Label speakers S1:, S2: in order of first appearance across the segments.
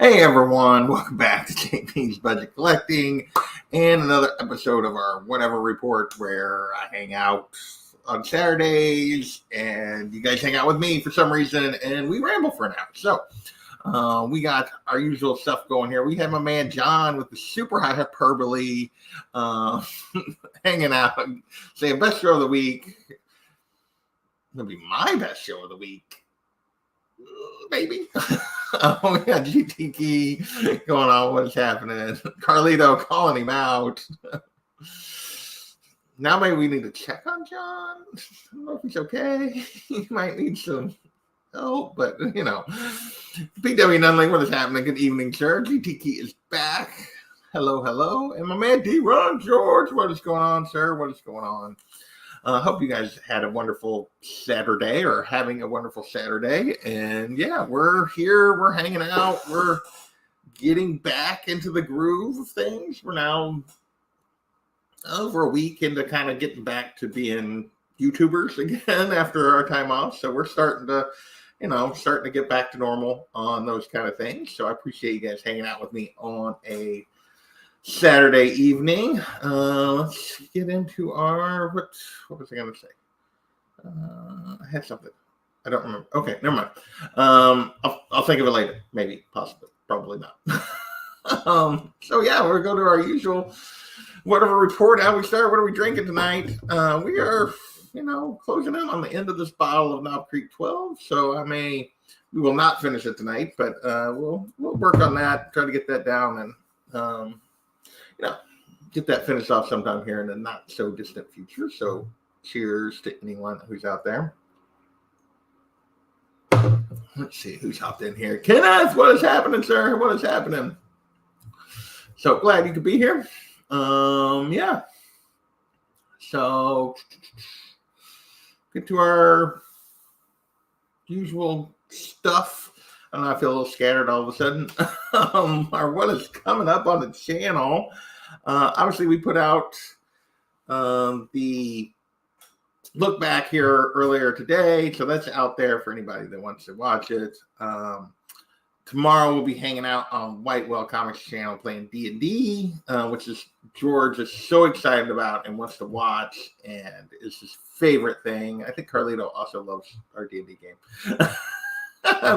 S1: Hey everyone, welcome back to JP's Budget Collecting and another episode of our Whatever Report where I hang out on Saturdays and you guys hang out with me for some reason and we ramble for an hour. So we got our usual stuff going here. We have my man John with the super high hyperbole hanging out, saying best show of the week. It'll be my best show of the week. Maybe. We got GTK going on. What's happening? Carlito calling him out. Now maybe we need to check on John. I don't know if he's okay. He might need some help, but PW Nunley, what is happening? Good evening, sir. GTK is back. Hello. And my man D-Ron George, what is going on, sir? What is going on? Hope you guys had a wonderful Saturday or having a wonderful Saturday. And yeah, we're here. We're hanging out. We're getting back into the groove of things. We're now over a week into kind of getting back to being YouTubers again after our time off. So we're starting to get back to normal on those kind of things. So I appreciate you guys hanging out with me on a Saturday evening. Let's get into our what was I going to say? I had something. I don't remember. Okay, never mind. I'll think of it later. Maybe, possibly, probably not. So yeah, we're going to our usual whatever report. How we start? What are we drinking tonight? We are, closing in on the end of this bottle of Knob Creek 12. So we will not finish it tonight, but we'll work on that. Try to get that down and. Get that finished off sometime here in the not so distant future. So cheers to anyone who's out there. Let's see who's hopped in here. Kenneth, what is happening, sir? What is happening? So glad you could be here. Yeah. So get to our usual stuff. I don't know, I feel a little scattered all of a sudden. Or what is coming up on the channel. Obviously, we put out the look back here earlier today. So that's out there for anybody that wants to watch it. Tomorrow we'll be hanging out on Whitewell Comics channel playing D&D, which is George is so excited about and wants to watch and is his favorite thing. I think Carlito also loves our D&D game.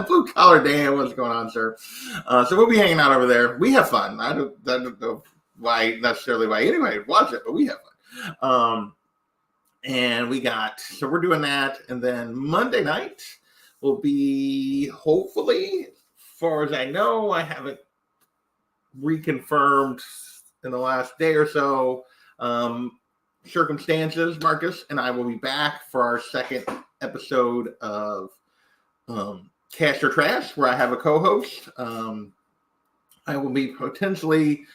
S1: Blue Collar Dan, what's going on, sir? So we'll be hanging out over there. We have fun. I don't know why anybody would watch it, but we have fun. And so we're doing that. And then Monday night will be, hopefully, as far as I know, I haven't reconfirmed in the last day or so, circumstances, Marcus and I will be back for our second episode of Cash or Trash, where I have a co-host. I will be potentially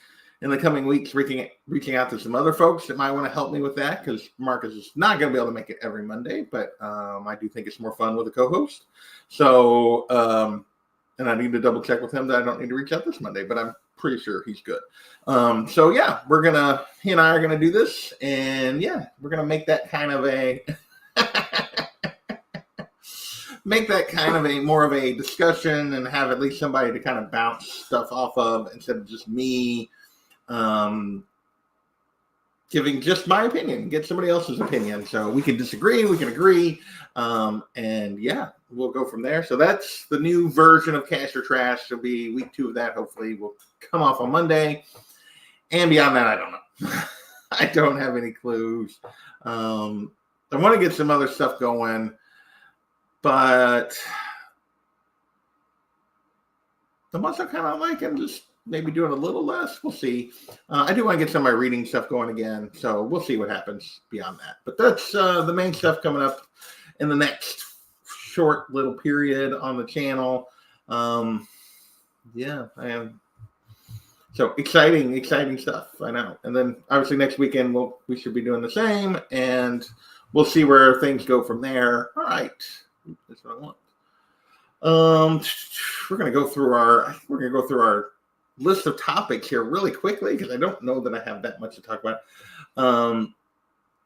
S1: in the coming weeks reaching out to some other folks that might want to help me with that, because Marcus is not going to be able to make it every Monday, but I do think it's more fun with a co-host. So, and I need to double check with him that I don't need to reach out this Monday, but I'm pretty sure he's good. So yeah, he and I are going to do this, and yeah, we're going to make that kind of a more of a discussion and have at least somebody to kind of bounce stuff off of instead of just me giving just my opinion, get somebody else's opinion. So we can disagree, we can agree, and yeah, we'll go from there. So that's the new version of Cash or Trash. It'll be week 2 of that. Hopefully we'll come off on Monday. And beyond that, I don't know. I don't have any clues. I want to get some other stuff going, but I'm also kind of liking just maybe doing a little less. We'll see. I do want to get some of my reading stuff going again, so we'll see what happens beyond that. But that's the main stuff coming up in the next short little period on the channel. Yeah, I am. So exciting stuff. I know. And then obviously next weekend we should be doing the same, and we'll see where things go from there. All right, that's what I want. We're gonna go through our list of topics here really quickly, because I don't know that I have that much to talk about.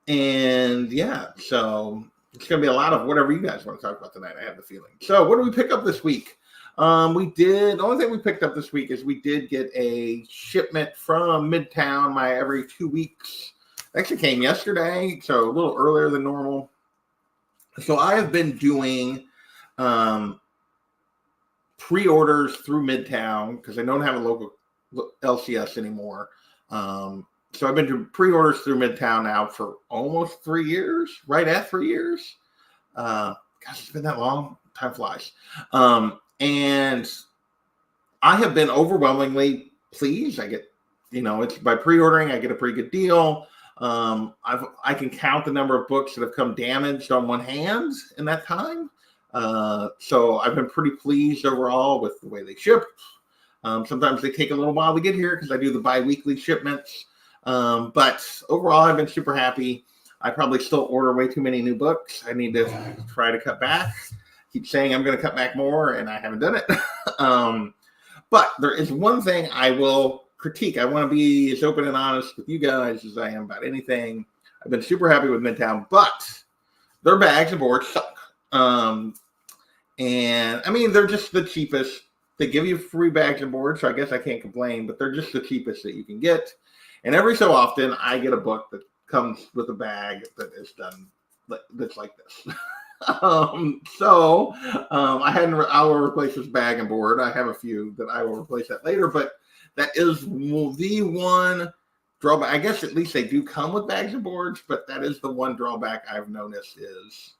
S1: And yeah, so it's going to be a lot of whatever you guys want to talk about tonight, I have the feeling. So what do we pick up this week? The only thing we picked up this week is we did get a shipment from Midtown, my every 2 weeks. It actually came yesterday, so a little earlier than normal. So I have been doing pre-orders through Midtown because I don't have a local LCS anymore. So I've been doing pre-orders through Midtown now for almost 3 years, right at 3 years. Gosh, it's been that long. Time flies. And I have been overwhelmingly pleased. I get, it's by pre-ordering, I get a pretty good deal. I can count the number of books that have come damaged on one hand in that time. So I've been pretty pleased overall with the way they ship. Sometimes they take a little while to get here because I do the bi-weekly shipments. But overall, I've been super happy. I probably still order way too many new books. I need to try to cut back. Keep saying I'm going to cut back more, and I haven't done it. But there is one thing I will critique. I want to be as open and honest with you guys as I am about anything. I've been super happy with Midtown, but their bags and boards suck. And I mean, they're just the cheapest. They give you free bags and boards, so I guess I can't complain, but they're just the cheapest that you can get. And every so often, I get a book that comes with a bag that is done that's like this. I will replace this bag and board. I have a few that I will replace that later, but that is the one drawback. I guess at least they do come with bags and boards, but that is the one drawback I've noticed is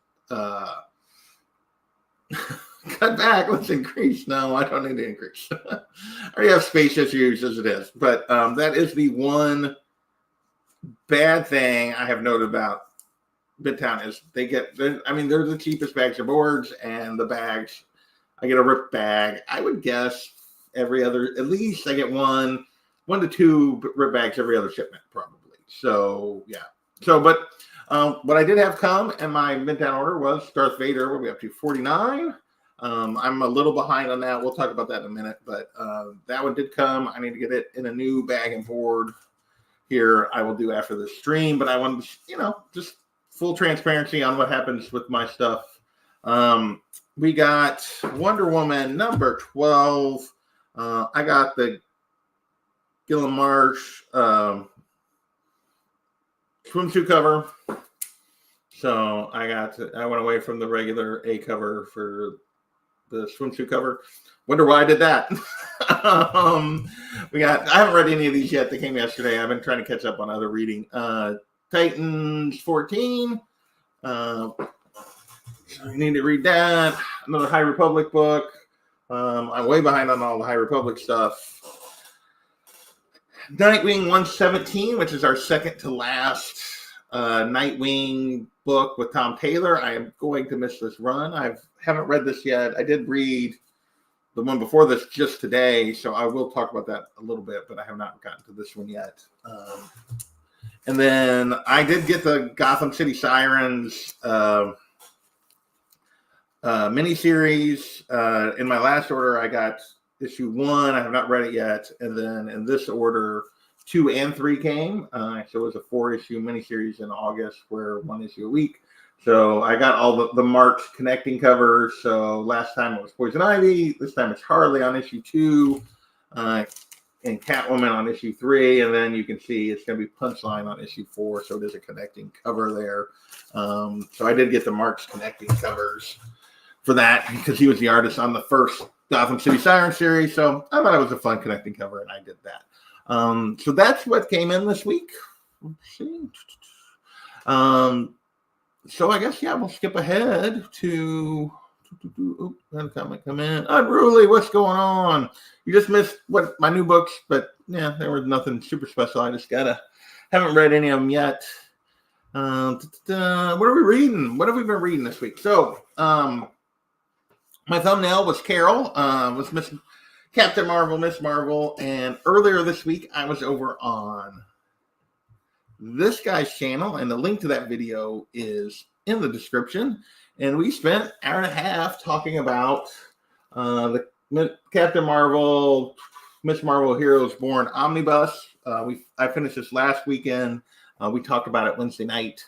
S1: cut back, let's increase. No, I don't need to increase. I already have space issues as it is, but that is the one bad thing I have noted about Midtown is they're the cheapest bags and boards, and the bags, I get a ripped bag. I would guess at least I get one to two ripped bags every other shipment, probably. So, yeah. But what I did have come in my Midtown order was Darth Vader. We'll be up to 49. I'm a little behind on that. We'll talk about that in a minute, but that one did come. I need to get it in a new bag and board here. I will do after the stream, but I want to, just full transparency on what happens with my stuff. We got Wonder Woman number 12. I got the Gilliam Marsh swimsuit cover. So I went away from the regular A cover for the swimsuit cover. Wonder why I did that. I haven't read any of these yet. They came yesterday. I've been trying to catch up on other reading. Titans 14. I need to read that. Another High Republic book. I'm way behind on all the High Republic stuff. Nightwing 117, which is our second to last Nightwing book with Tom Taylor. I am going to miss this run. I haven't read this yet. I did read the one before this just today, so I will talk about that a little bit, but I have not gotten to this one yet. And then I did get the Gotham City Sirens miniseries. In my last order, I got issue 1. I have not read it yet. And then in this order, 2 and 3 came. So it was a 4-issue miniseries in August where 1 issue a week. So I got all the March connecting covers. So last time it was Poison Ivy. This time it's Harley on issue 2. And Catwoman on issue 3, and then you can see it's going to be Punchline on issue 4, so there's a connecting cover there. So I did get the Mark's connecting covers for that because he was the artist on the first Gotham City Siren series, so I thought it was a fun connecting cover, and I did that. So that's what came in this week. Let's see. So I guess, we'll skip ahead to... That comment come in. Unruly, what's going on? You just missed my new books, but there was nothing super special. I just haven't read any of them yet. What are we reading? What have we been reading this week? So, my thumbnail was Carol, was Miss Captain Marvel, Miss Marvel, and earlier this week I was over on this guy's channel, and the link to that video is in the description. And we spent an hour and a half talking about the Captain Marvel, Miss Marvel Heroes Born Omnibus. I finished this last weekend. We talked about it Wednesday night.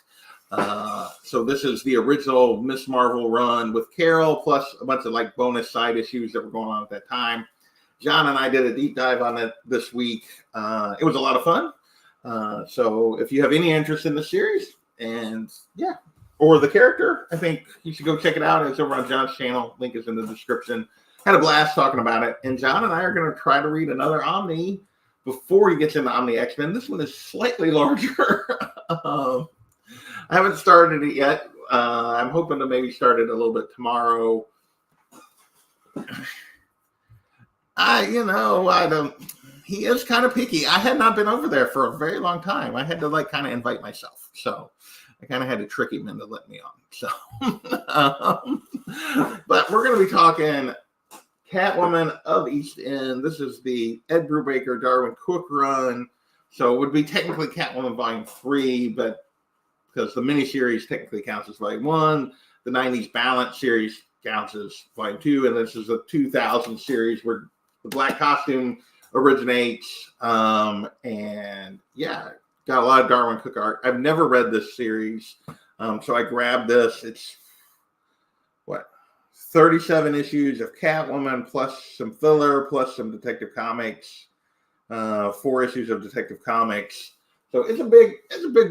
S1: So this is the original Miss Marvel run with Carol, plus a bunch of like bonus side issues that were going on at that time. John and I did a deep dive on it this week. It was a lot of fun. So if you have any interest in the series and or the character, I think you should go check it out. It's over on John's channel. Link is in the description. Had a blast talking about it. And John and I are going to try to read another Omni before he gets into Omni X-Men. This one is slightly larger. I haven't started it yet. I'm hoping to maybe start it a little bit tomorrow. I don't. He is kind of picky. I had not been over there for a very long time. I had to like kind of invite myself. So I kind of had to trick him into letting me on. So, but we're going to be talking Catwoman of East End. This is the Ed Brubaker, Darwin Cook run. So it would be technically Catwoman Volume 3, but because the miniseries technically counts as Volume 1, the 90s Balance series counts as Volume 2, and this is a 2000 series where the black costume originates. And yeah, got a lot of Darwin Cook art. I've never read this series, so I grabbed this. It's 37 issues of Catwoman plus some filler plus some Detective Comics, 4 issues of Detective Comics. So it's a big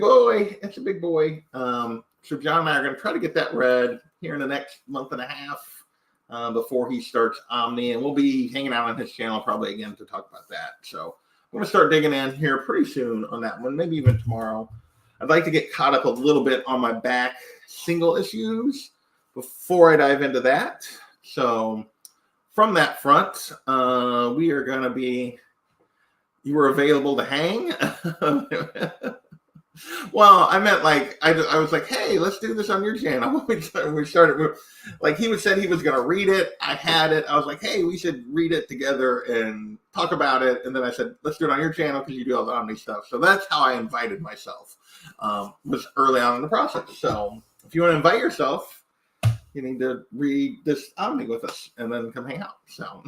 S1: boy. It's a big boy. So John and I are going to try to get that read here in the next month and a half before he starts Omni, and we'll be hanging out on his channel probably again to talk about that. So I'm going to start digging in here pretty soon on that one, maybe even tomorrow. I'd like to get caught up a little bit on my back single issues before I dive into that. So from that front, we are going to be, you were available to hang. Well, I meant like, I was like, hey, let's do this on your channel. We started, like he said he was going to read it. I had it. I was like, hey, we should read it together and talk about it. And then I said, let's do it on your channel because you do all the Omni stuff. So that's how I invited myself, was early on in the process. So if you want to invite yourself, you need to read this Omni with us and then come hang out. So,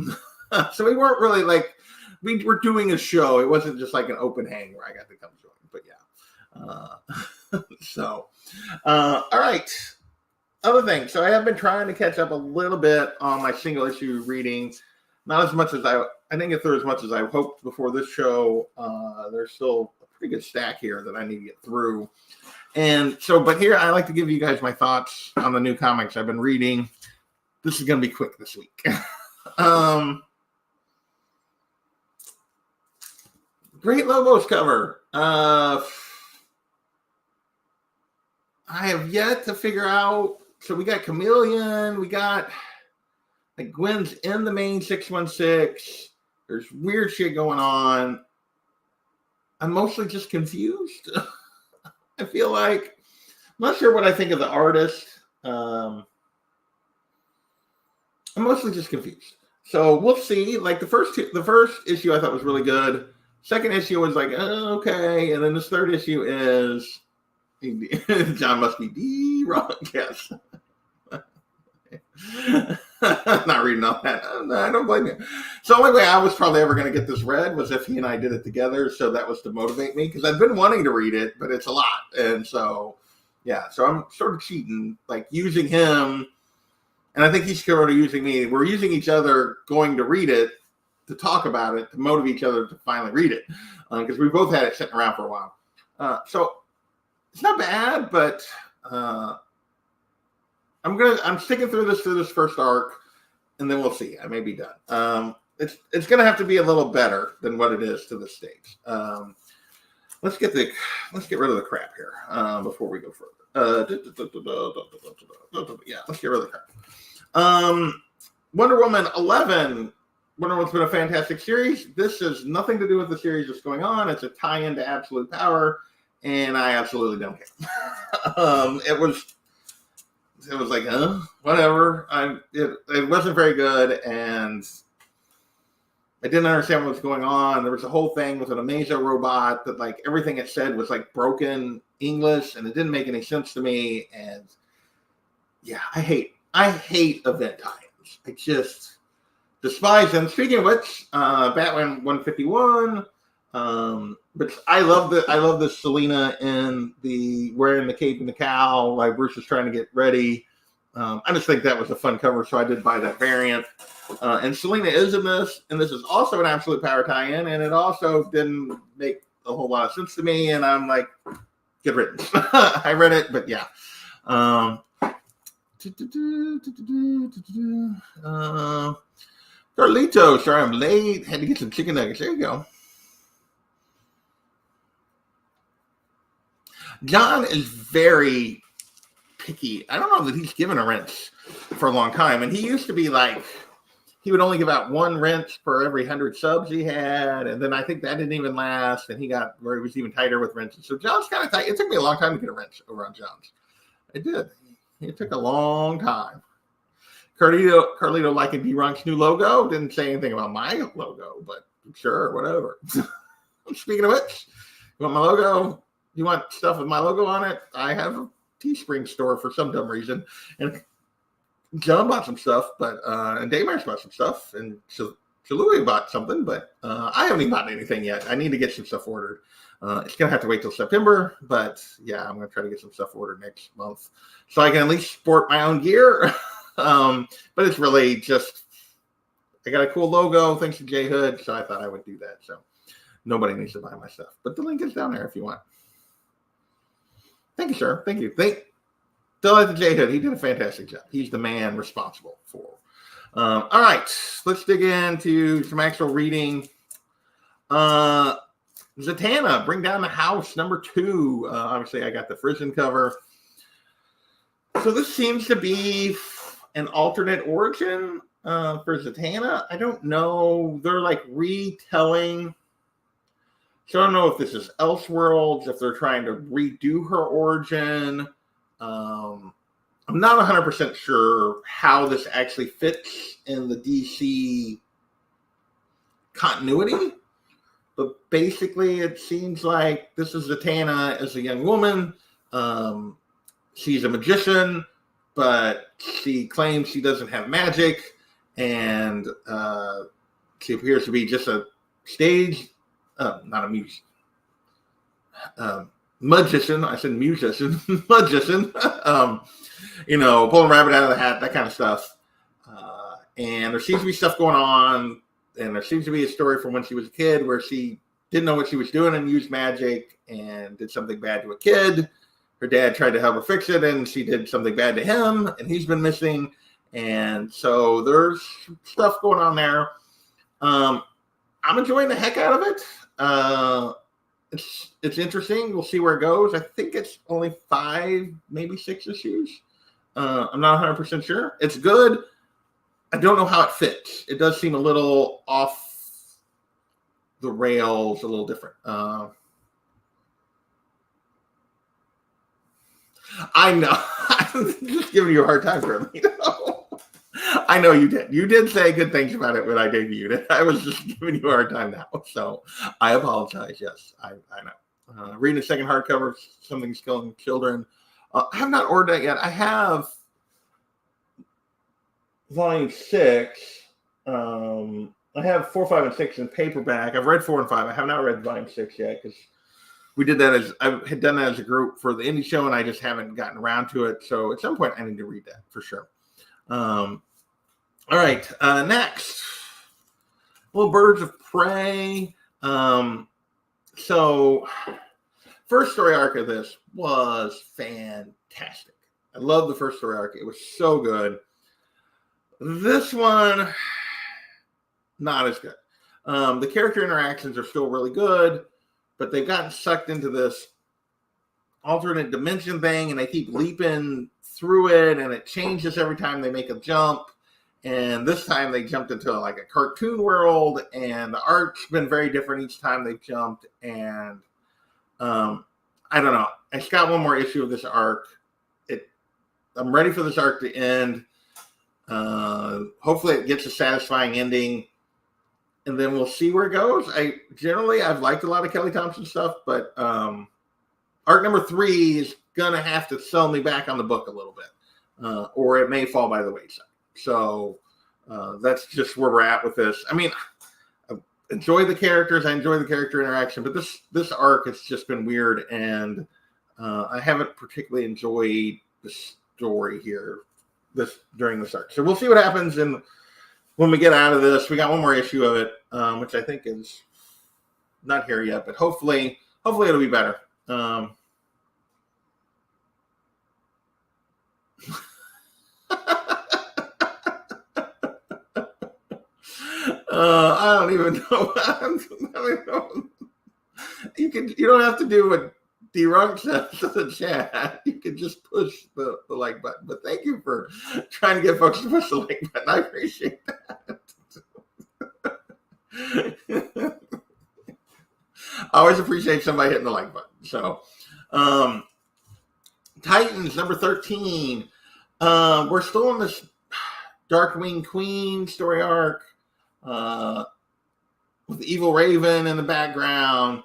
S1: so we weren't really like, we were doing a show. It wasn't just like an open hang where I got to come join, but yeah. All right. Other things. So I have been trying to catch up a little bit on my single issue reading. Not as much as I didn't get through as much as I hoped before this show. There's still a pretty good stack here that I need to get through. And so, but here I like to give you guys my thoughts on the new comics I've been reading. This is going to be quick this week. Great Lobos cover. I have yet to figure out. So we got Chameleon. We got like Gwen's in the main 616. There's weird shit going on. I'm mostly just confused. I feel like I'm not sure what I think of the artist. I'm mostly just confused. So we'll see. Like the first issue I thought was really good. Second issue was like, oh, okay. And then this third issue is John must be wrong. Yes. Not reading all that. No, I don't blame you. So the only way I was probably ever going to get this read was if he and I did it together. So that was to motivate me because I've been wanting to read it, but it's a lot. And so, yeah. So I'm sort of cheating, like using him. And I think he's sort of using me. We're using each other going to read it, to talk about it, to motivate each other to finally read it. Because we both had it sitting around for a while. So it's not bad, but I'm sticking through this first arc, and then we'll see. I may be done. It's gonna have to be a little better than what it is to this stage. Let's get rid of the crap here before we go further. Yeah, let's get rid of the crap. Wonder Woman 11. Wonder Woman's been a fantastic series. This has nothing to do with the series that's going on. It's a tie-in to Absolute Power, and I absolutely don't care. It was like, whatever. It wasn't very good, and I didn't understand what was going on. There was a whole thing with an Amazo robot that, like, everything it said was like broken English, and it didn't make any sense to me. And yeah, I hate event tie-ins. I just despise them. Speaking of which, Batman 151 But I love the Selena in the wearing the cape and the cowl while Bruce is trying to get ready. I just think that was a fun cover, so I did buy that variant. And Selena is in this, and this is also an Absolute Power tie-in, and it also didn't make a whole lot of sense to me, and I'm like, good riddance. I read it, but yeah. Carlito, sorry I'm late. Had to get some chicken nuggets. There you go. John is very picky. I don't know that he's given a wrench for a long time. And he used to be like, he would only give out one wrench for every 100 subs he had. And then I think that didn't even last. And he got where he was even tighter with wrenches. So John's kind of tight. It took me a long time to get a wrench over on John's. It did. It took a long time. Carlito liking D-Ronk's new logo. Didn't say anything about my logo, but sure, whatever. Speaking of which, you want my logo? You want stuff with my logo on it? I have a Teespring store for some dumb reason. And John bought some stuff, but and Daymar's bought some stuff, and Shalui bought something, but I haven't even bought anything yet. I need to get some stuff ordered. It's going to have to wait till September, but yeah, I'm going to try to get some stuff ordered next month so I can at least sport my own gear. But it's really just, I got a cool logo thanks to Jay Hood, so I thought I would do that. So nobody needs to buy my stuff, but the link is down there if you want. Thank you, sir. Thank you. Still at the J Hood. He did a fantastic job. He's the man responsible for. All right, let's dig into some actual reading. Zatanna, Bring Down the House, number 2. Obviously, I got the Frisian cover. So this seems to be an alternate origin for Zatanna. I don't know. They're like retelling. So I don't know if this is Elseworlds, if they're trying to redo her origin. I'm not 100% sure how this actually fits in the DC continuity. But basically, it seems like this is Zatanna as a young woman. She's a magician, but she claims she doesn't have magic. And she appears to be just a stage... not a musician. Magician. I said musician. Magician. Pulling a rabbit out of the hat, that kind of stuff. And there seems to be stuff going on. And there seems to be a story from when she was a kid where she didn't know what she was doing and used magic and did something bad to a kid. Her dad tried to help her fix it, and she did something bad to him, and he's been missing. And so there's stuff going on there. I'm enjoying the heck out of it. It's interesting. We'll see where it goes. I think it's only 5, maybe 6 issues. I'm not 100% sure. It's good. I don't know how it fits. It does seem a little off the rails, a little different. I know. I'm just giving you a hard time for it. I know you did. You did say good things about it when I debuted it. I was just giving you a hard time now. So I apologize. Yes, I know. Reading the second hardcover, Something's Killing Children. I have not ordered that yet. I have volume 6. I have 4, 5, and 6 in paperback. I've read 4 and 5. I have not read volume 6 yet because we did that as I had done that as a group for the indie show, and I just haven't gotten around to it. So at some point, I need to read that for sure. All right, next, Little Birds of Prey. So first story arc of this was fantastic. I love the first story arc. It was so good. This one, not as good. The character interactions are still really good, but they've gotten sucked into this alternate dimension thing, and they keep leaping through it, and it changes every time they make a jump. And this time they jumped into like a cartoon world, and the art's been very different each time they've jumped. And I don't know. I just got one more issue of this arc. I'm ready for this arc to end. Hopefully it gets a satisfying ending, and then we'll see where it goes. I've liked a lot of Kelly Thompson stuff, but arc number 3 is gonna have to sell me back on the book a little bit, or it may fall by the wayside. So that's just where we're at with this. I mean, enjoy the characters. I enjoy the character interaction, but this arc has just been weird, and I haven't particularly enjoyed the story here during this arc. So we'll see what happens when we get out of this. We got one more issue of it, which I think is not here yet, but hopefully it'll be better. I don't even know. I don't know. You don't have to do what D-Runk says to the chat. You can just push the like button. But thank you for trying to get folks to push the like button. I appreciate that. I always appreciate somebody hitting the like button. So, Titans number 13. We're still in this Darkwing Queen story arc with the Evil Raven in the background.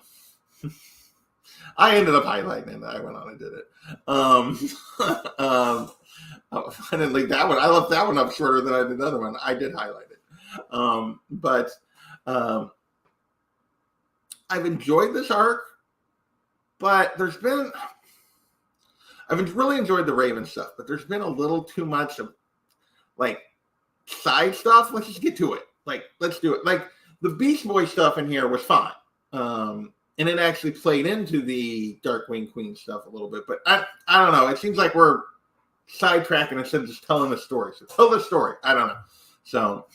S1: I ended up highlighting it. I went on and did it. I didn't leave that one. I left that one up shorter than I did the other one. I did highlight it. But I've enjoyed this arc, but I've really enjoyed the Raven stuff, but there's been a little too much of like side stuff. Let's just get to it. Like, let's do it. Like the Beast Boy stuff in here was fine. And it actually played into the Darkwing Queen stuff a little bit, but I don't know. It seems like we're sidetracking instead of just telling the story. So tell the story. I don't know. So,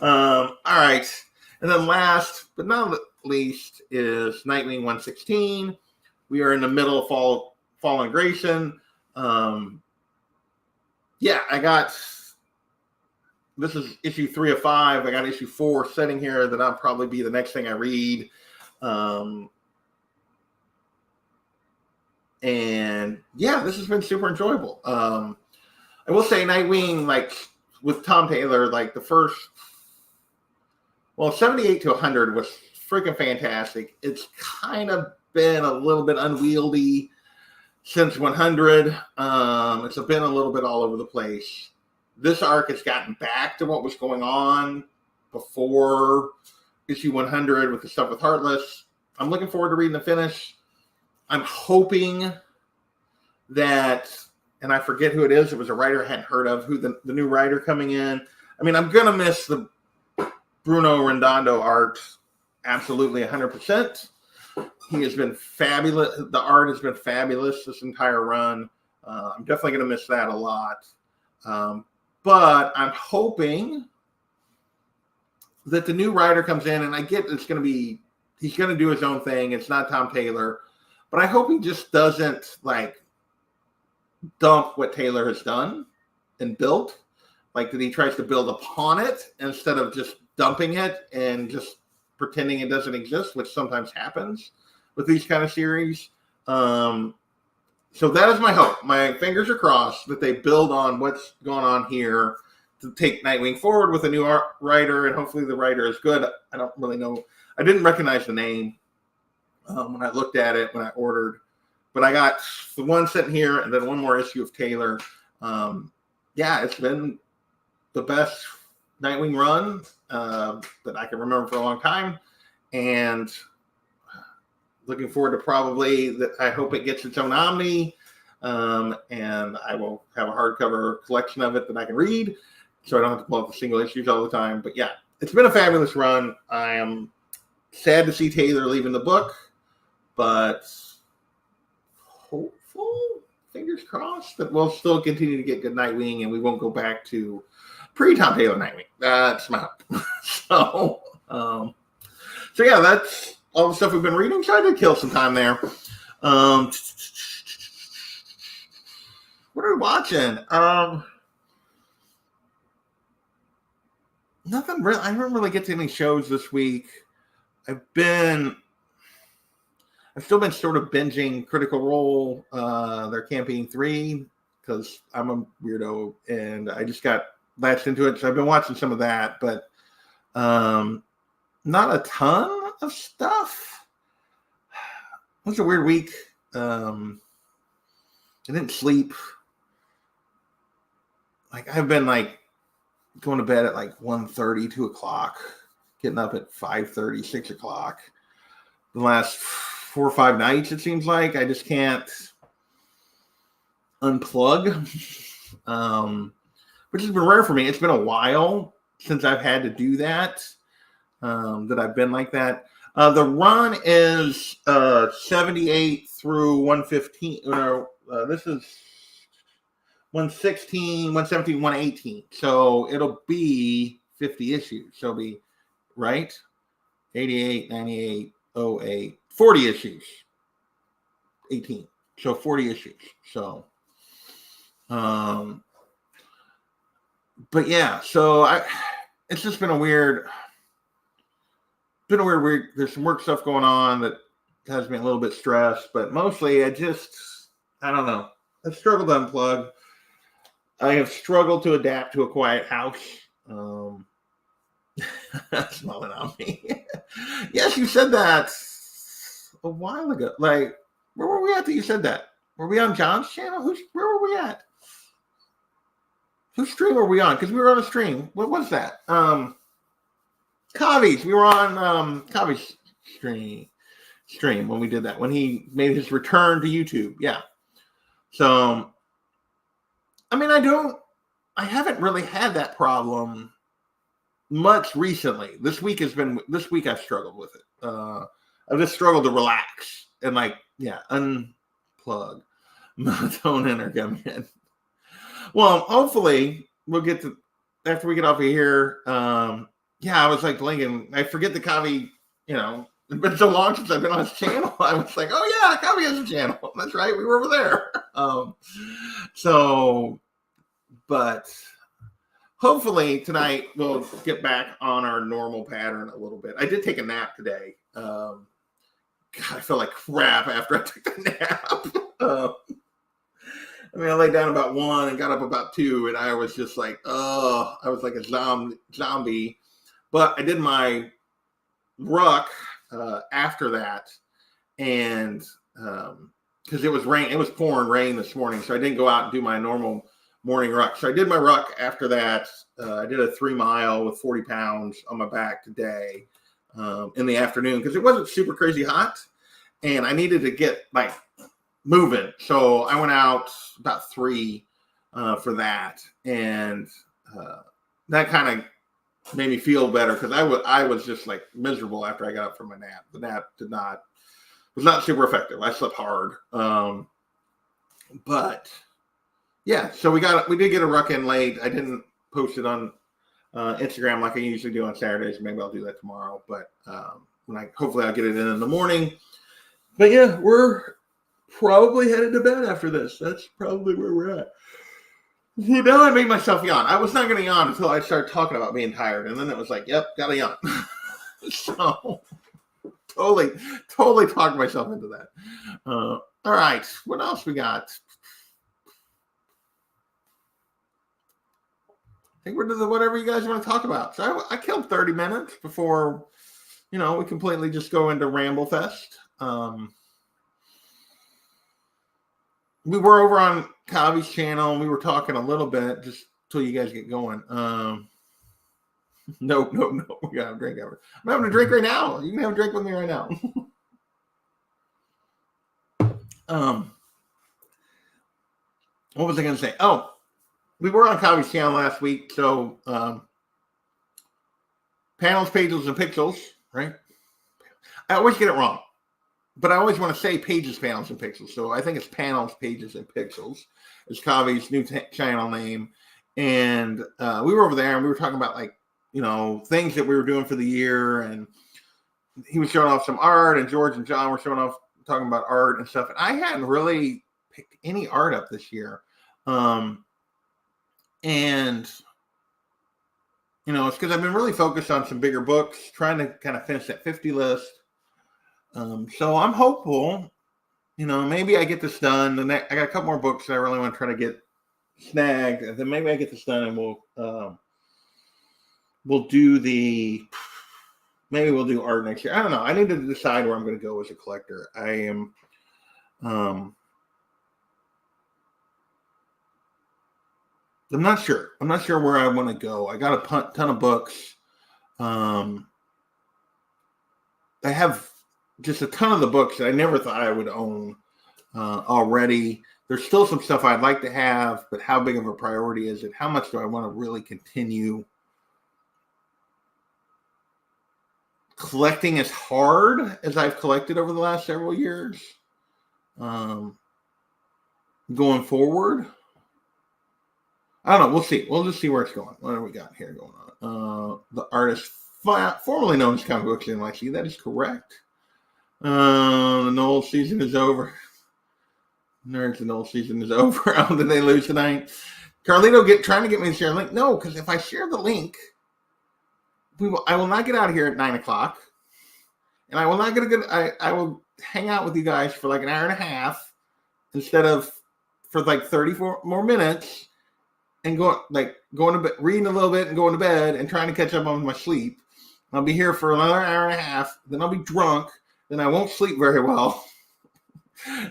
S1: all right. And then last but not least is Nightwing 116. We are in the middle of Fall Ingration. This is issue 3 of 5. I got issue 4 sitting here that I'll probably be the next thing I read. And yeah, this has been super enjoyable. I will say Nightwing, like with Tom Taylor, like the first, 78 to 100 was freaking fantastic. It's kind of been a little bit unwieldy since 100. It's been a little bit all over the place. This arc has gotten back to what was going on before issue 100 with the stuff with Heartless. I'm looking forward to reading the finish. I'm hoping that, and I forget who it is. It was a writer I hadn't heard of, who the new writer coming in. I mean, I'm going to miss the Bruno Redondo art absolutely 100%. He has been fabulous. The art has been fabulous this entire run. I'm definitely going to miss that a lot. But I'm hoping that the new writer comes in, and I get he's going to do his own thing. It's not Tom Taylor, but I hope he just doesn't like dump what Taylor has done and built, like that he tries to build upon it instead of just dumping it and just pretending it doesn't exist, which sometimes happens with these kind of series. So that is my hope. My fingers are crossed that they build on what's going on here to take Nightwing forward with a new writer, and hopefully the writer is good. I don't really know. I didn't recognize the name when I looked at it, when I ordered. But I got the one sitting here and then one more issue of Taylor. It's been the best Nightwing run that I can remember for a long time. And looking forward to probably that. I hope it gets its own Omni, and I will have a hardcover collection of it that I can read, so I don't have to pull out the single issues all the time. But yeah, it's been a fabulous run. I am sad to see Taylor leaving the book, but hopeful, fingers crossed, that we'll still continue to get good Nightwing, and we won't go back to pre-Tom Taylor Nightwing. That's my hope. So yeah, that's all the stuff we've been reading. So I did kill some time there. What are we watching? Nothing really. I didn't really get to any shows this week. I've still been sort of binging Critical Role, their campaign 3, because I'm a weirdo and I just got latched into it. So I've been watching some of that, but not a ton of stuff. It was a weird week. I didn't sleep. Like I've been like going to bed at like 1:30, 2 o'clock, getting up at 5:30, 6 o'clock. The last 4 or 5 nights, it seems like I just can't unplug, which has been rare for me. It's been a while since I've had to do that, that I've been like that. The run is 78 through 115. This is 116, 117, 118. So it'll be 50 issues. So it'll be, right? 88, 98, 08, 40 issues. 18. So 40 issues. So, but yeah, so it's just been a weird week. There's some work stuff going on that has me a little bit stressed, but mostly I don't know. I've struggled to unplug. I have struggled to adapt to a quiet house. Smiling on me. Yes, you said that a while ago. Like, where were we at that you said that? Were we on John's channel? Where were we at? Whose stream were we on? Because we were on a stream. What was that? Kavi's. We were on Kavi's stream when we did that. When he made his return to YouTube. Yeah. So, I mean, I haven't really had that problem much recently. This week I've struggled with it. I've just struggled to relax and unplug. Monotone intercom. Well, hopefully we'll get to, after we get off of here. I was like blinking. I forget the Kavi, it's been so long since I've been on his channel. I was like, oh yeah, Kavi has a channel. That's right. We were over there. But hopefully tonight we'll get back on our normal pattern a little bit. I did take a nap today. God, I felt like crap after I took the nap. I laid down about 1 and got up about 2, and I was just like, I was like a zombie. But I did my ruck after that, and because it was pouring rain this morning, so I didn't go out and do my normal morning ruck. So I did my ruck after that. I did a 3 mile with 40 pounds on my back today in the afternoon because it wasn't super crazy hot, and I needed to get moving. So I went out about 3 for that, and that kind of made me feel better because I was just miserable after I got up from my nap. The nap was not super effective. I slept hard, but yeah. So we did get a ruck in late. I didn't post it on Instagram like I usually do on Saturdays. Maybe I'll do that tomorrow. But hopefully I'll get it in the morning. But yeah, we're probably headed to bed after this. That's probably where we're at. Now I made myself yawn. I was not going to yawn until I started talking about being tired. And then it was like, yep, got to yawn. So totally talked myself into that. All right. What else we got? I think we're doing whatever you guys want to talk about. So I killed 30 minutes before, we completely just go into Ramble Fest. We were over on Kavi's channel, and we were talking a little bit just till you guys get going. No, we got a drink ever. I'm having a drink right now. You can have a drink with me right now. What was I going to say? Oh, we were on Kavi's channel last week, so panels, pages, and pixels, right? I always get it wrong. But I always want to say pages, panels, and pixels. So I think it's panels, pages, and pixels. It's Kavi's new channel name. And we were over there and we were talking about things that we were doing for the year. And he was showing off some art, and George and John were talking about art and stuff. And I hadn't really picked any art up this year. And it's because I've been really focused on some bigger books, trying to kind of finish that 50 list. So I'm hopeful, maybe I get this done. I got a couple more books that I really want to try to get snagged, and then maybe I get this done, and we'll do art next year. I don't know. I need to decide where I'm going to go as a collector. I am, I'm not sure. I'm not sure where I want to go. I got a ton of books. I have just a ton of the books that I never thought I would own already. There's still some stuff I'd like to have, but how big of a priority is it? How much do I want to really continue collecting as hard as I've collected over the last several years? Going forward, I don't know. We'll see. We'll just see where it's going. What do we got here going on? The artist formerly known as Comic Books NYC. That is correct. The Noel season is over. Nerds, the Noel season is over. How did they lose tonight? Carlito trying to get me to share a link. No, because if I share the link, I will not get out of here at 9 o'clock. And I will not get a good, I will hang out with you guys for like an hour and a half instead of for like 34 more minutes and going to bed, reading a little bit and going to bed and trying to catch up on my sleep. I'll be here for another hour and a half. Then I'll be drunk. Then I won't sleep very well.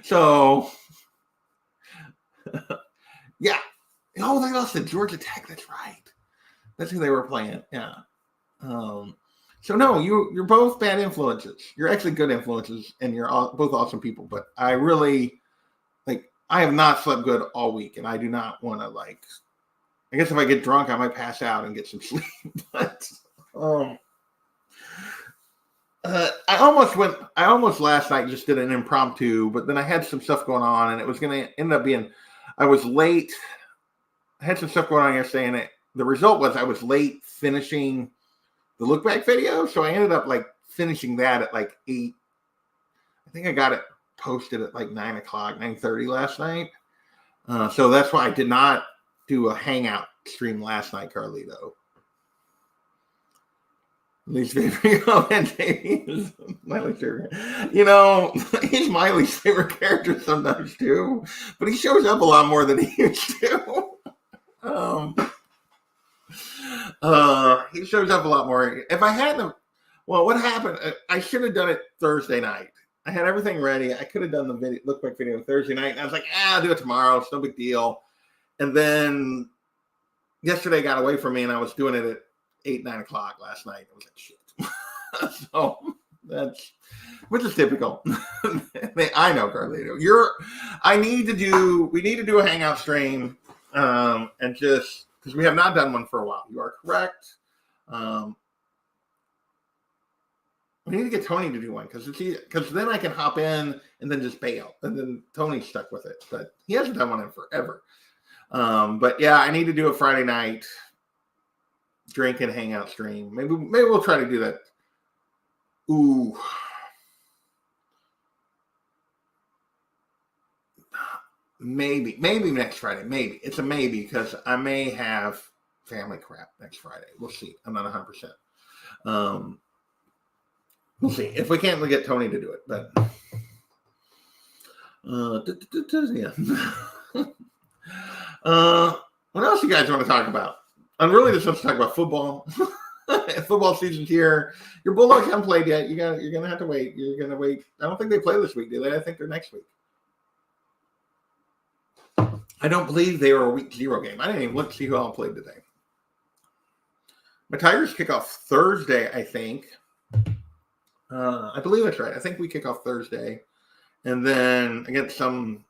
S1: So, yeah. Oh, they lost to Georgia Tech. That's right. That's who they were playing. Yeah. So no, you're both bad influences. You're actually good influences, and you're both awesome people. But I really I have not slept good all week, and I do not want to I guess if I get drunk, I might pass out and get some sleep. But I almost last night just did an impromptu, but then I had some stuff going on, and it was going to end up being, I was late. I had some stuff going on yesterday, and the result was I was late finishing the look back video. So I ended up finishing that at 8. I think I got it posted at 9 o'clock, 9:30 last night. So that's why I did not do a hangout stream last night, Carlito. Least favorite comment is my least favorite. He's my least favorite character sometimes too, but he shows up a lot more than he used to. He shows up a lot more. If I hadn't, what happened? I should have done it Thursday night. I had everything ready. I could have done the look back video Thursday night. And I was like, I'll do it tomorrow. It's no big deal. And then yesterday got away from me, and I was doing it at 8, 9 o'clock last night. I was like, shit. So which is typical. I know, Carlito. We need to do a hangout stream, and just because we have not done one for a while. You are correct. We need to get Tony to do one because then I can hop in and then just bail, and then Tony's stuck with it. But he hasn't done one in forever. But yeah, I need to do a Friday night drink and hangout stream. Maybe we'll try to do that. Ooh. Maybe next Friday. Maybe. It's a maybe because I may have family crap next Friday. We'll see. I'm not 100%. We'll see. If we can't, we'll get Tony to do it. But yeah. What else you guys want to talk about? I'm really just want to talk about football. Football season's here. Your Bulldogs haven't played yet. You're gonna have to wait. You're gonna wait. I don't think they play this week, do they? I think they're next week. I don't believe they were a week 0 game. I didn't even look to see who all played today. My Tigers kick off Thursday, I think. I believe that's right. I think we kick off Thursday. And then against some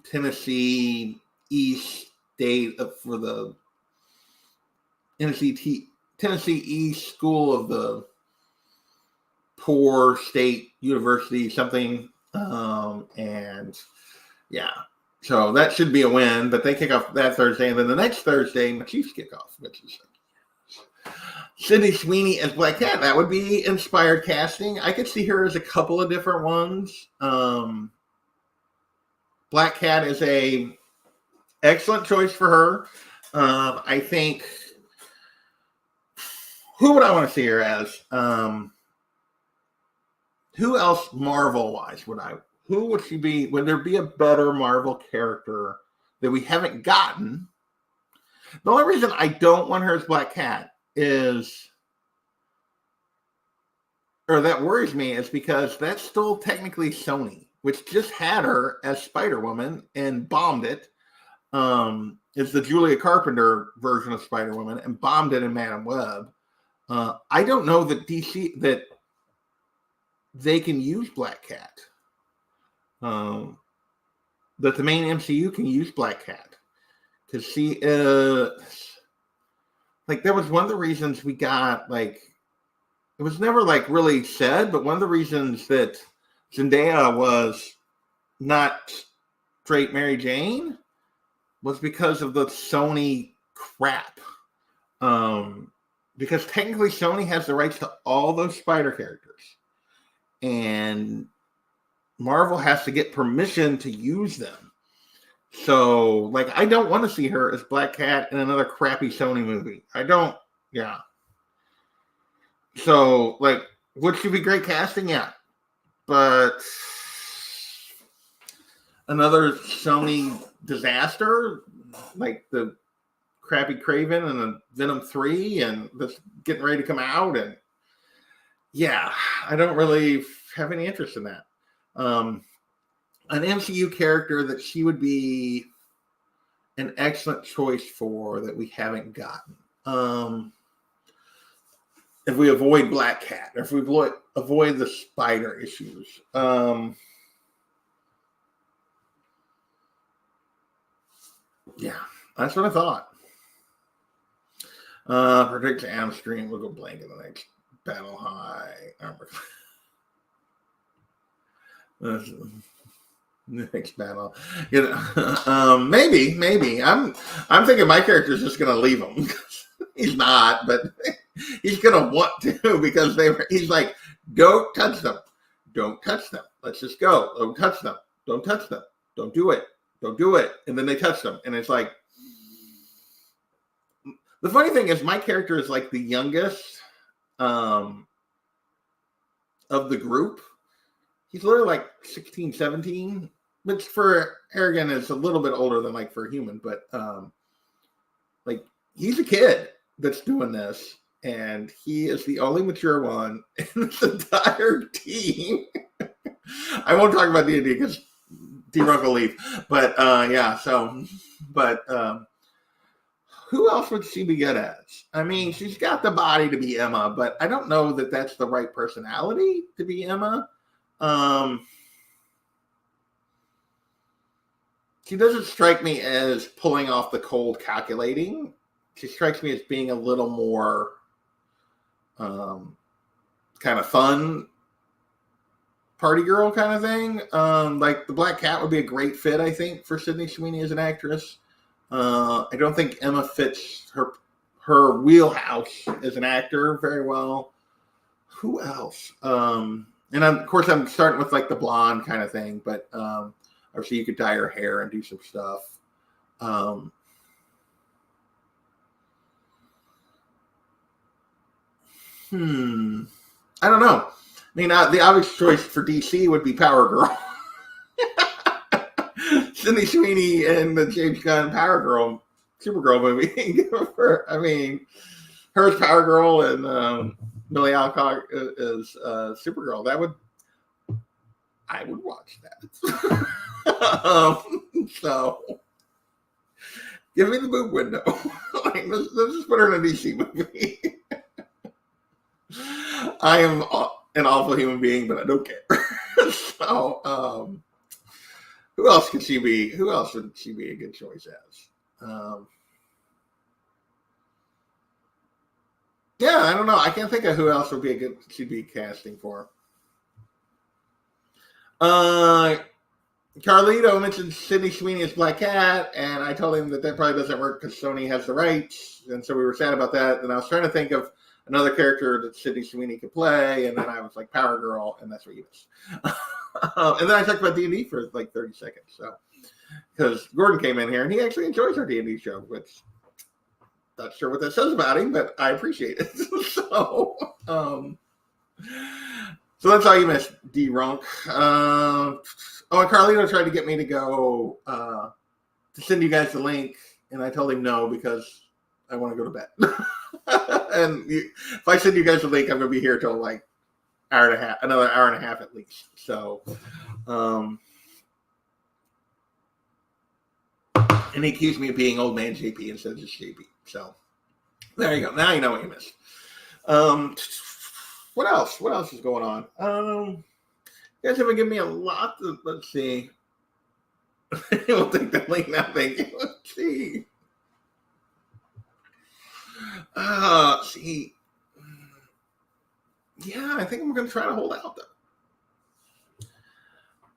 S1: Tennessee East State for the Tennessee East School of the Poor State University, something. And yeah, so that should be a win, but they kick off that Thursday. And then the next Thursday, my Chiefs kick off, which is Sydney Sweeney as Black Cat. That would be inspired casting. I could see her as a couple of different ones. Black Cat is a excellent choice for her. I think, who would I want to see her as? Who else Marvel-wise who would she be? Would there be a better Marvel character that we haven't gotten? The only reason I don't want her as Black Cat that worries me is because that's still technically Sony, which just had her as Spider-Woman and bombed it. is the Julia Carpenter version of Spider-Woman and bombed it in Madam Web. I don't know that DC that they can use Black Cat. That the main MCU can use Black Cat because she like that was one of the reasons we got like it was never like really said, but one of the reasons that Zendaya was not straight Mary Jane was because of the Sony crap. Because technically Sony has the rights to all those Spider characters. And Marvel has to get permission to use them. So, like, I don't want to see her as Black Cat in another crappy Sony movie. I don't, yeah. So, like, would she be great casting? Yeah. But another Sony disaster, like the crappy Kraven and the Venom 3 and that's getting ready to come out. And yeah, I don't really have any interest in that. An MCU character that she would be an excellent choice for that we haven't gotten. If we avoid Black Cat, or if we avoid the spider issues. Yeah, that's what I thought. Predict Am Stream. We'll go blank in the next Battle High Armor. Next battle. You know, maybe. I'm thinking my character is just gonna leave him. He's not, but he's gonna want to because he's like, don't touch them. Don't touch them. Let's just go. Don't touch them. Don't touch them. Don't do it. Don't do it. And then they touch them. And it's like, the funny thing is my character is like the youngest of the group. He's literally like 16, 17, which for Arrogant is a little bit older than like for a human, but like he's a kid that's doing this. And he is the only mature one in this entire team. I won't talk about D&D because D-Runk will leave. But yeah, so, but who else would she be good as? I mean, she's got the body to be Emma, but I don't know that that's the right personality to be Emma. She doesn't strike me as pulling off the cold calculating. She strikes me as being a little more kind of fun party girl kind of thing. Like the Black Cat would be a great fit, I think, for Sydney Sweeney as an actress. I don't think Emma fits her wheelhouse as an actor very well. Who else? And of course, I'm starting with like the blonde kind of thing, but obviously you could dye her hair and do some stuff. I don't know. I mean, the obvious choice for DC would be Power Girl. Sydney Sweeney and the James Gunn Power Girl, Supergirl movie. I mean, her as Power Girl and Millie Alcock is Supergirl. I would watch that. So, give me the boob window. Like, let's just put her in a DC movie. I am an awful human being, but I don't care. So, who else could she be? Who else would she be a good choice as? Yeah, I don't know. I can't think of who else would be she'd be casting for. Carlito mentioned Sydney Sweeney as Black Cat, and I told him that probably doesn't work because Sony has the rights, and so we were sad about that. And I was trying to think of another character that Sydney Sweeney could play, and then I was like Power Girl, and that's what he was. And then I talked about D&D for like 30 seconds, so because Gordon came in here and he actually enjoys our D&D show, which not sure what that says about him, but I appreciate it. So that's all you missed, D-Runk. And Carlito tried to get me to go to send you guys the link, and I told him no because I want to go to bed. And if I send you guys the link, I'm going to be here till like another hour and a half at least. So, And he accused me of being old man JP instead of just JP. So there you go. Now you know what you missed. What else? What else is going on? You guys haven't given me a lot. Let's see. We'll take the link now. Thank you. Let's see. See. Yeah, I think I'm going to try to hold out, though.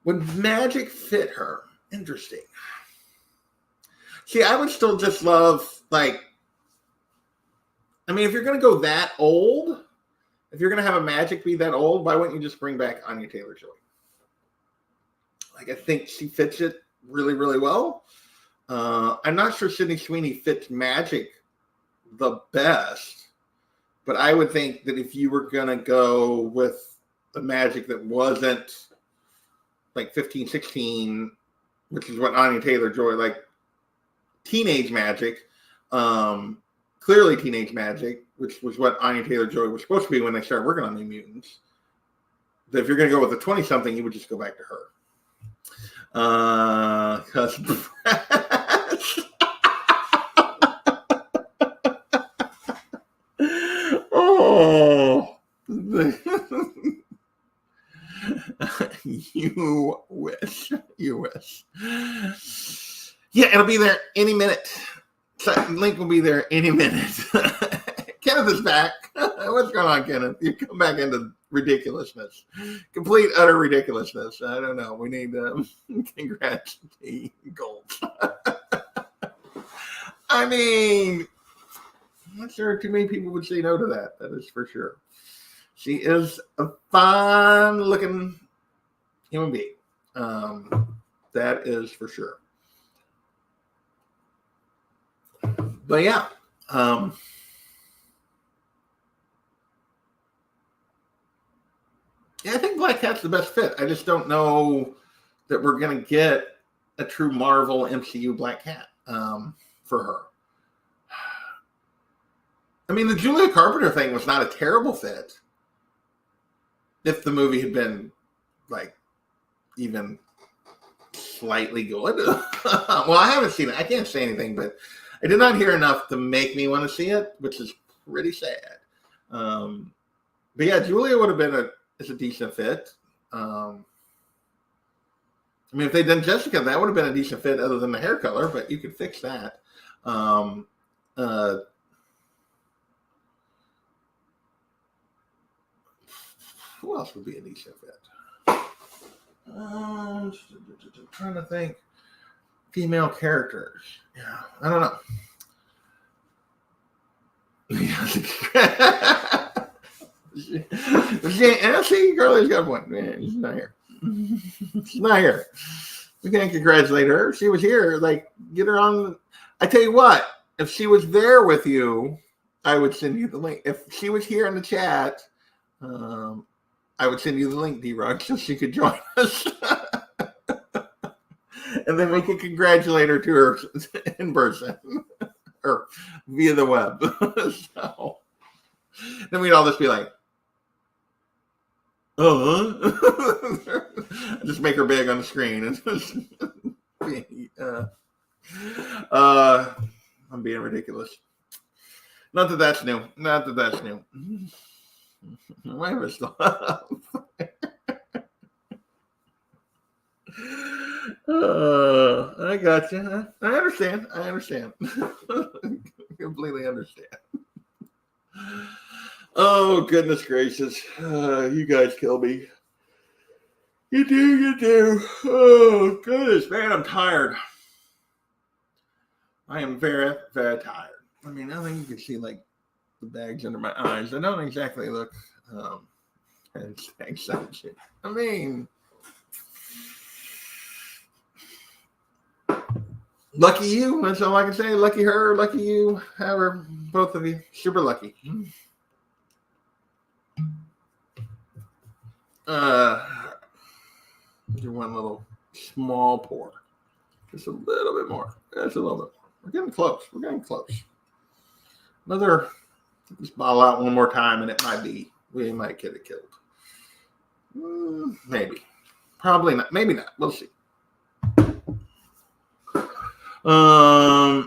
S1: Would magic fit her? Interesting. See, I would still just love, like, I mean, if you're going to go that old, if you're going to have a magic be that old, why wouldn't you just bring back Anya Taylor-Joy? Like, I think she fits it really, really well. I'm not sure Sydney Sweeney fits magic the best, but I would think that if you were going to go with the magic that wasn't like 15, 16, which is what Anya Taylor-Joy, like teenage magic, clearly teenage magic, which was what Anya Taylor-Joy was supposed to be when they started working on New Mutants, that if you're going to go with a 20-something, you would just go back to her. Because oh, you wish. Yeah, it'll be there any minute. Link will be there any minute. Kenneth is back. What's going on, Kenneth? You come back into ridiculousness. Complete, utter ridiculousness. I don't know. We need congrats to gold. I mean, I'm not sure too many people would say no to that. That is for sure. She is a fine-looking human being. That is for sure. But yeah. Yeah, I think Black Cat's the best fit. I just don't know that we're going to get a true Marvel MCU Black Cat for her. I mean, the Julia Carpenter thing was not a terrible fit if the movie had been, like, even slightly good. Well, I haven't seen it. I can't say anything, but I did not hear enough to make me want to see it, which is pretty sad. But yeah, Julia would have been a decent fit. I mean, if they'd done Jessica, that would have been a decent fit other than the hair color, but you could fix that. Who else would be a decent fit? Trying to think. Female characters. Yeah, I don't know. See, Girlie's got one. Man, she's not here. She's not here. We can't congratulate her. She was here. Like, get her on. I tell you what, if she was there with you, I would send you the link. If she was here in the chat, I would send you the link, D-Rock, so she could join us. And then we can congratulate her to her in person or via the web. So then we'd all just be like, just make her big on the screen. And just I'm being ridiculous. Not that that's new. Why am I still up? I got you. I understand. Completely understand. Oh, goodness gracious. You guys kill me. You do. Oh, goodness, man, I'm tired. I am very, very tired. I mean, I think you can see, like, the bags under my eyes. I don't exactly look excited. I mean, lucky you. That's all I can say. Lucky her, lucky you. However, both of you, super lucky. Do one little small pour. Just a little bit more. Just a little bit more. We're getting close. Another, just bottle out one more time and it might be, we might get it killed. Maybe. Probably not. Maybe not. We'll see. Thank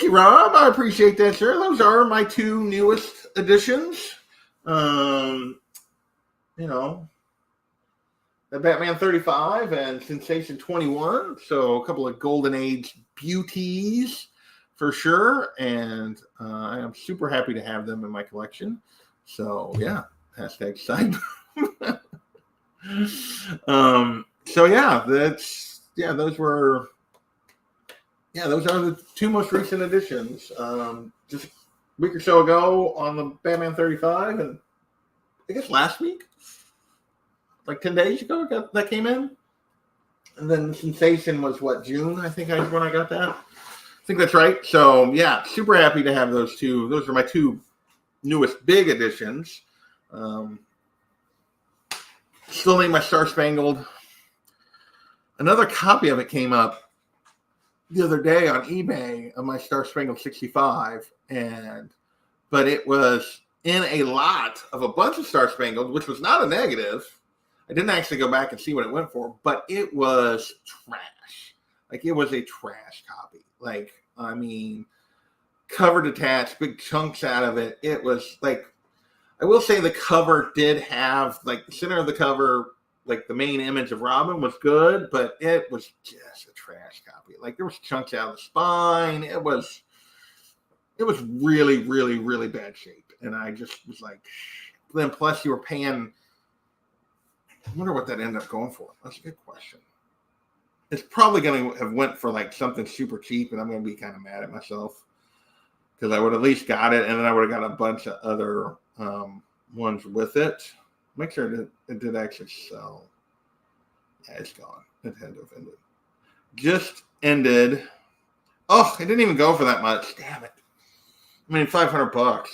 S1: you, Rob. I appreciate that, sir. Those are my two newest additions. Um, you know, the Batman 35 and Sensation 21. So a couple of Golden Age beauties for sure. And I am super happy to have them in my collection. So yeah, hashtag side. So yeah, those are the two most recent additions. Just a week or so ago on the Batman 35, and I guess last week, like 10 days ago, that came in. And then Sensation was June, I think, when I got that. I think that's right. So yeah, super happy to have those two. Those are my two newest big additions. Still need my Star Spangled. Another copy of it came up the other day on eBay of my Star Spangled 65, but it was in a lot of a bunch of Star Spangled, which was not a negative. I didn't actually go back and see what it went for, but it was trash. Like, it was a trash copy. Like, I mean, cover detached, big chunks out of it. It was like, I will say the cover did have, like, the center of the cover, like the main image of Robin was good, but it was just a trash copy. Like, there was chunks out of the spine. It was really, really, really bad shape. And I just was like, then plus you were paying, I wonder what that ended up going for. That's a good question. It's probably going to have went for like something super cheap, and I'm going to be kind of mad at myself because I would have at least got it, and then I would have got a bunch of other ones with it. Make sure that it did actually sell. Yeah, it's gone. It had to have ended. Just ended. Oh, it didn't even go for that much. Damn it. I mean, $500,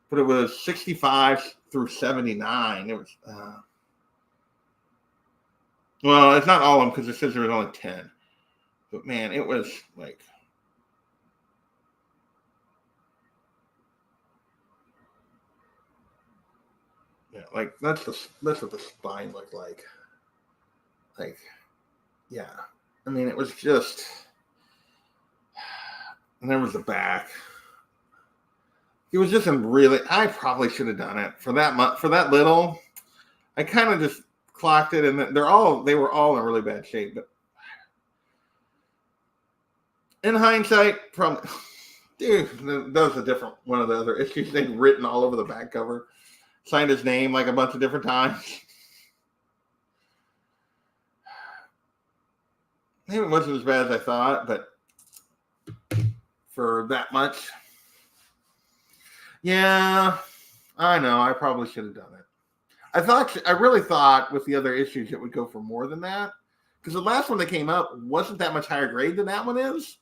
S1: but it was 65 through 79. It was. Well, it's not all of them because it says there was only 10. But man, it was like. Yeah, like that's what the spine looked like. Like, yeah. I mean, it was just. And there was the back. It was just I probably should have done it for that little. I kind of just clocked it, and they were all in really bad shape. But in hindsight, probably, dude, that was a different one of the other issues. They'd written all over the back cover, signed his name like a bunch of different times. Maybe it wasn't as bad as I thought, but for that much, yeah, I know. I probably should have done it. I really thought with the other issues it would go for more than that, because the last one that came up wasn't that much higher grade than that one is,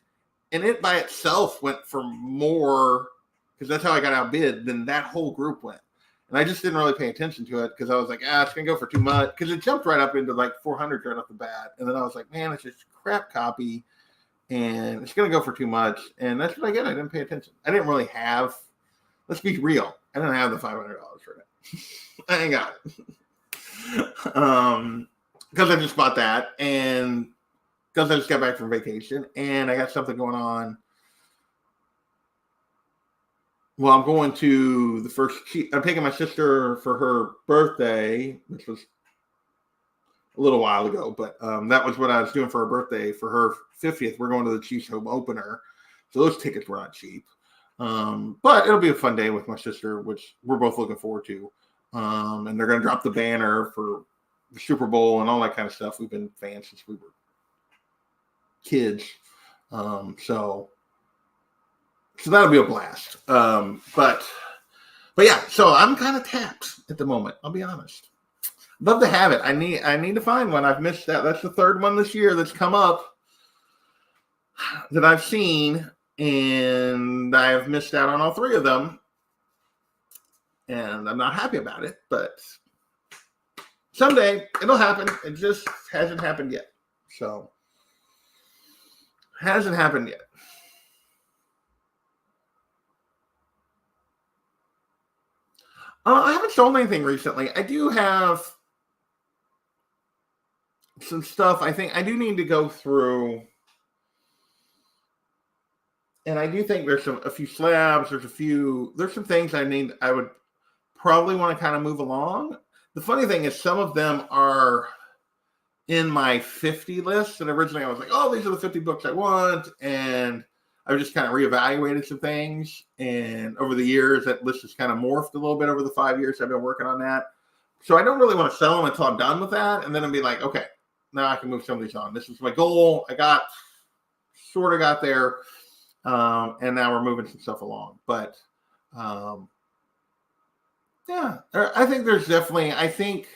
S1: and it by itself went for more, because that's how I got outbid, than that whole group went. And I just didn't really pay attention to it because I was like, it's going to go for too much, because it jumped right up into like 400 right off the bat. And then I was like, man, it's just a crap copy and it's going to go for too much. And that's what I get. I didn't pay attention. I didn't really have, let's be real, I didn't have the $500 for it. I ain't got it. Because I just bought that, and because I just got back from vacation, and I got something going on. Well, I'm going to I'm taking my sister for her birthday, which was a little while ago, but that was what I was doing for her birthday. For her 50th, we're going to the Chiefs home opener. So those tickets were not cheap. But it'll be a fun day with my sister, which we're both looking forward to. And they're going to drop the banner for the Super Bowl and all that kind of stuff. We've been fans since we were kids. So that'll be a blast. But yeah, so I'm kind of tapped at the moment. I'll be honest. Love to have it. I need to find one. I've missed that. That's the third one this year that's come up that I've seen, and I have missed out on all three of them. And I'm not happy about it, but someday it'll happen. It just hasn't happened yet. So, hasn't happened yet. I haven't sold anything recently. I do have some stuff. I think I do need to go through, and I do think there's a few slabs. There's some things I would probably want to kind of move along. The funny thing is, some of them are in my 50 list, and originally I was like, oh, these are the 50 books I want, and I just kind of reevaluated some things, and over the years that list has kind of morphed a little bit over the 5 years I've been working on that. So I don't really want to sell them until I'm done with that, and then I'll be like, okay, now I can move some of these on. This is my goal. I sort of got there, and now we're moving some stuff along. But yeah, I think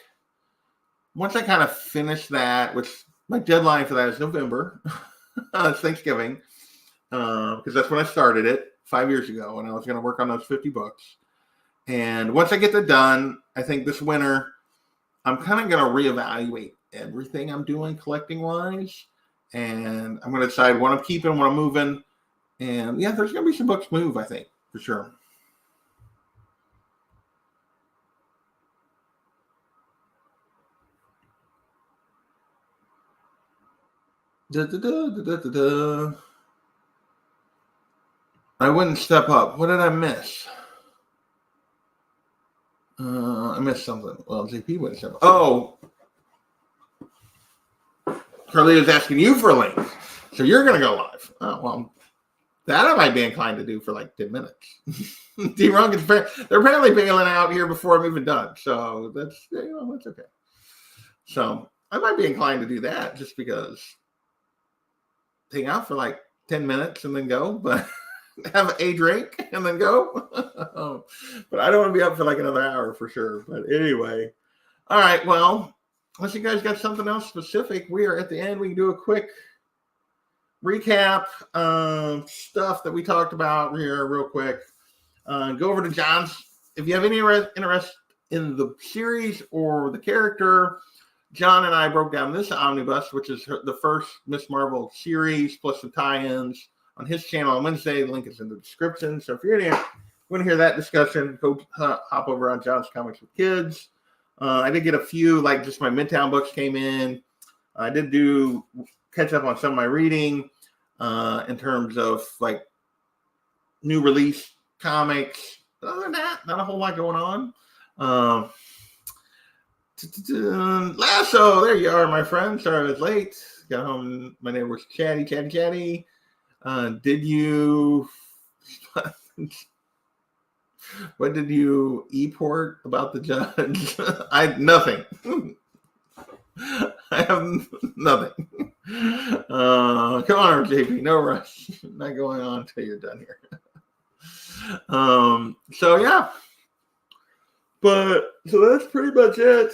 S1: once I kind of finish that, which my deadline for that is November, it's Thanksgiving, because that's when I started it 5 years ago, and I was going to work on those 50 books. And once I get that done, I think this winter, I'm kind of going to reevaluate everything I'm doing collecting-wise, and I'm going to decide what I'm keeping, what I'm moving, and yeah, there's going to be some books move, I think, for sure. I wouldn't step up. What did I miss? I missed something. Well, JP wouldn't step up. Oh, Carlita's asking you for a link. So you're going to go live. Oh, well, that I might be inclined to do for like 10 minutes. D-Runk is they're apparently bailing out here before I'm even done. So that's okay. So I might be inclined to do that just because hang out for like 10 minutes and then go, but have a drink and then go. But I don't want to be up for like another hour for sure. But anyway, all right. Well, unless you guys got something else specific, we are at the end. We can do a quick recap stuff that we talked about here real quick. Go over to John's. If you have any interest in the series or the character, John and I broke down this omnibus, which is the first Miss Marvel series, plus some tie-ins on his channel on Wednesday. The link is in the description. So if you're going to hear that discussion, go hop over on John's Comics with Kids. I did get a few, like just my Midtown books came in. I did do catch up on some of my reading in terms of like new release comics. But other than that, not a whole lot going on. Lasso, there you are, my friend. Sorry I was late. Got home. My name was Chatty. Did you? What did you e-port about the judge? Nothing. I have nothing. Come on, JP. No rush. Not going on until you're done here. So yeah. But so that's pretty much it.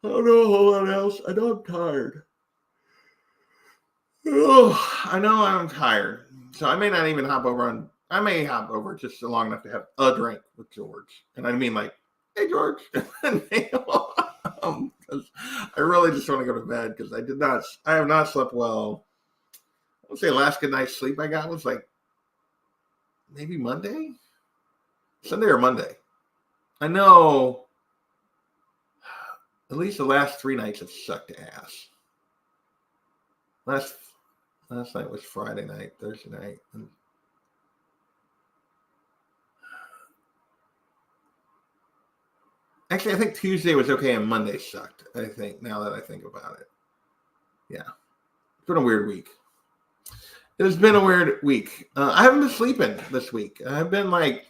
S1: I don't know a whole lot else. I know I'm tired. Oh, I know I'm tired. So I may not even hop over I may hop over just long enough to have a drink with George. And I mean like, hey George. Because I really just want to go to bed because I have not slept well. I would say last good night's sleep I got was like maybe Sunday or Monday. I know at least the last 3 nights have sucked ass. Last night was Friday night, Thursday night. Actually, I think Tuesday was okay and Monday sucked, I think, now that I think about it. Yeah. It's been a weird week. It has been a weird week. I haven't been sleeping this week. I've been like,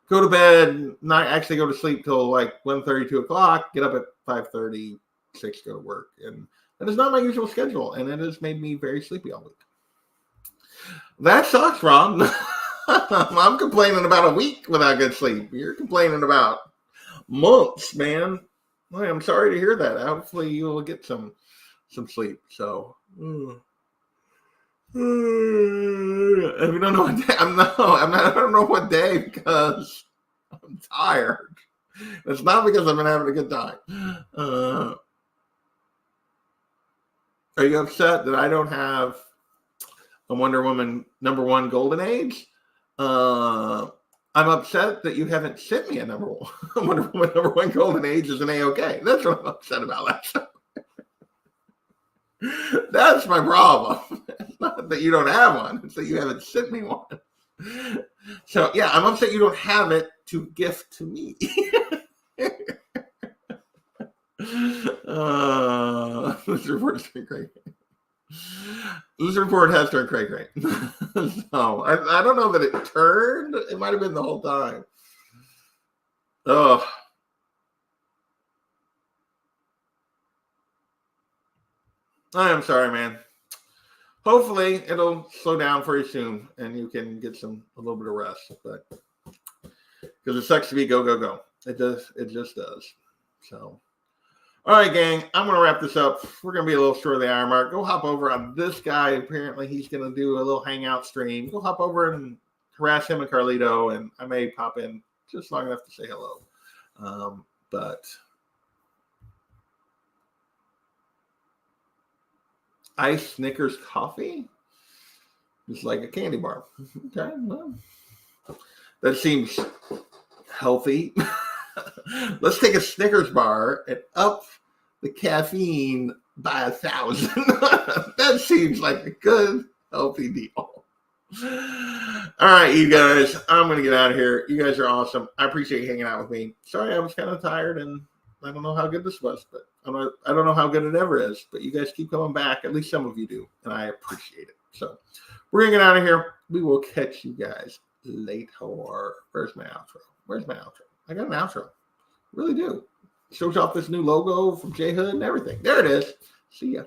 S1: go to bed, not actually go to sleep till like 1:30, 2 o'clock, get up at 5:30, 6, go to work. And that is not my usual schedule, and it has made me very sleepy all week. That sucks, Rob. I'm complaining about a week without good sleep. You're complaining about months, man. I'm sorry to hear that. Hopefully you'll get some sleep. So if you don't know what day, I don't know what day because I'm tired. It's not because I've been having a good time. Are you upset that I don't have a Wonder Woman #1 Golden Age? I'm upset that you haven't sent me a Wonder Woman #1 Golden Age as an A-OK. That's what I'm upset about. That's my problem. It's not that you don't have one. It's that you haven't sent me one. So, yeah, I'm upset you don't have it to gift to me. This report's great. This report has turned cray cray. So I don't know that it turned. It might have been the whole time. Oh, I am sorry, man. Hopefully it'll slow down for you soon and you can get a little bit of rest. But because it sucks to be go, go, go. It just does. So, all right, gang, I'm going to wrap this up. We're going to be a little short of the hour mark. Go hop over on this guy. Apparently he's going to do a little hangout stream. Go hop over and harass him and Carlito, and I may pop in just long enough to say hello. But iced Snickers coffee? Just like a candy bar. Okay, well, that seems healthy. Let's take a Snickers bar and up the caffeine by 1,000. That seems like a good, healthy deal. All right, you guys, I'm going to get out of here. You guys are awesome. I appreciate you hanging out with me. Sorry, I was kind of tired, and I don't know how good this was, but I don't know how good it ever is, but you guys keep coming back. At least some of you do, and I appreciate it. So we're going to get out of here. We will catch you guys later. Where's my outro? I got an outro. Really do. Shows off this new logo from J Hood and everything. There it is. See ya.